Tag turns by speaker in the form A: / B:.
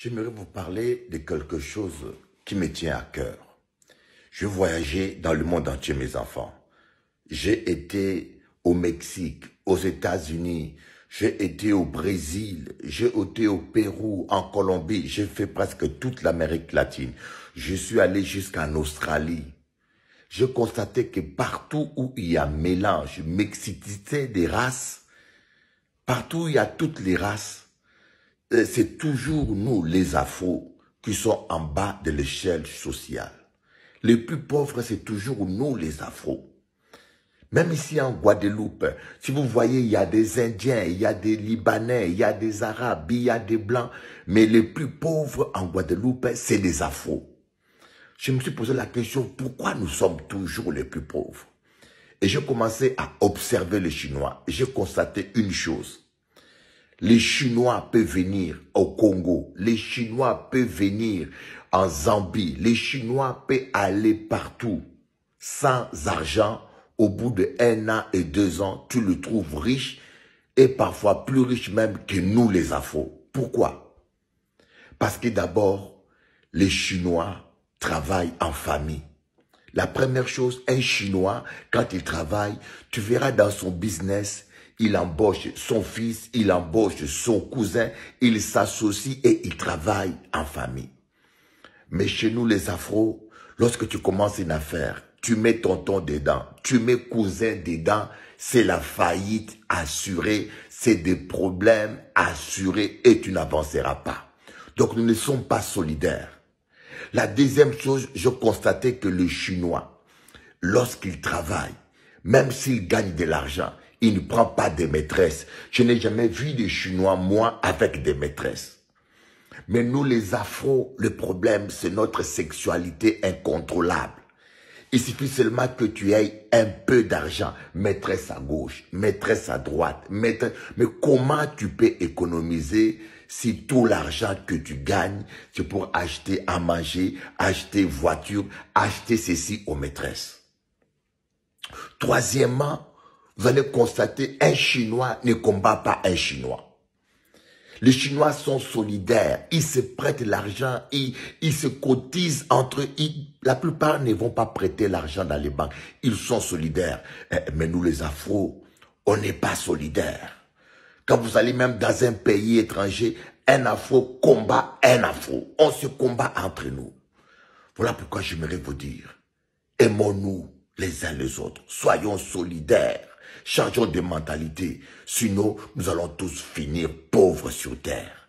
A: J'aimerais vous parler de quelque chose qui me tient à cœur. Je voyageais dans le monde entier, mes enfants. J'ai été au Mexique, aux États-Unis, j'ai été au Brésil, j'ai été au Pérou, en Colombie, j'ai fait presque toute l'Amérique latine. Je suis allé jusqu'en Australie. J'ai constaté que partout où il y a mélange, mixité des races, partout où il y a toutes les races, c'est toujours nous, les Afros, qui sont en bas de l'échelle sociale. Les plus pauvres, c'est toujours nous, les Afros. Même ici en Guadeloupe, si vous voyez, il y a des Indiens, il y a des Libanais, il y a des Arabes, il y a des Blancs, mais les plus pauvres en Guadeloupe, c'est les Afros. Je me suis posé la question, pourquoi nous sommes toujours les plus pauvres? Et j'ai commencé à observer les Chinois. J'ai constaté une chose. Les Chinois peuvent venir au Congo, les Chinois peuvent venir en Zambie, les Chinois peuvent aller partout. Sans argent, au bout de 1 an et 2 ans, tu le trouves riche et parfois plus riche même que nous les Afros. Pourquoi? Parce que d'abord, les Chinois travaillent en famille. La première chose, un Chinois, quand il travaille, tu verras dans son business, il embauche son fils, il embauche son cousin, il s'associe et il travaille en famille. Mais chez nous les Afros, lorsque tu commences une affaire, tu mets tonton dedans, tu mets cousin dedans, c'est la faillite assurée, c'est des problèmes assurés et tu n'avanceras pas. Donc nous ne sommes pas solidaires. La deuxième chose, je constatais que le Chinois, lorsqu'il travaille, même s'il gagne de l'argent, il ne prend pas de maîtresses. Je n'ai jamais vu des Chinois, moi, avec des maîtresses. Mais nous, les Afros, le problème, c'est notre sexualité incontrôlable. Il suffit seulement que tu aies un peu d'argent, maîtresse à gauche, maîtresse à droite, maîtresse... Mais comment tu peux économiser si tout l'argent que tu gagnes, c'est pour acheter à manger, acheter voiture, acheter ceci aux maîtresses? Troisièmement, vous allez constater un Chinois ne combat pas un Chinois. Les Chinois sont solidaires, ils se prêtent l'argent, ils se cotisent entre eux. La plupart ne vont pas prêter l'argent dans les banques, ils sont solidaires. Mais nous les Afros, on n'est pas solidaires. Quand vous allez même dans un pays étranger, un Afro combat un Afro. On se combat entre nous. Voilà pourquoi j'aimerais vous dire, aimons-nous les uns les autres, soyons solidaires. Changeons de mentalité, sinon nous allons tous finir pauvres sur terre.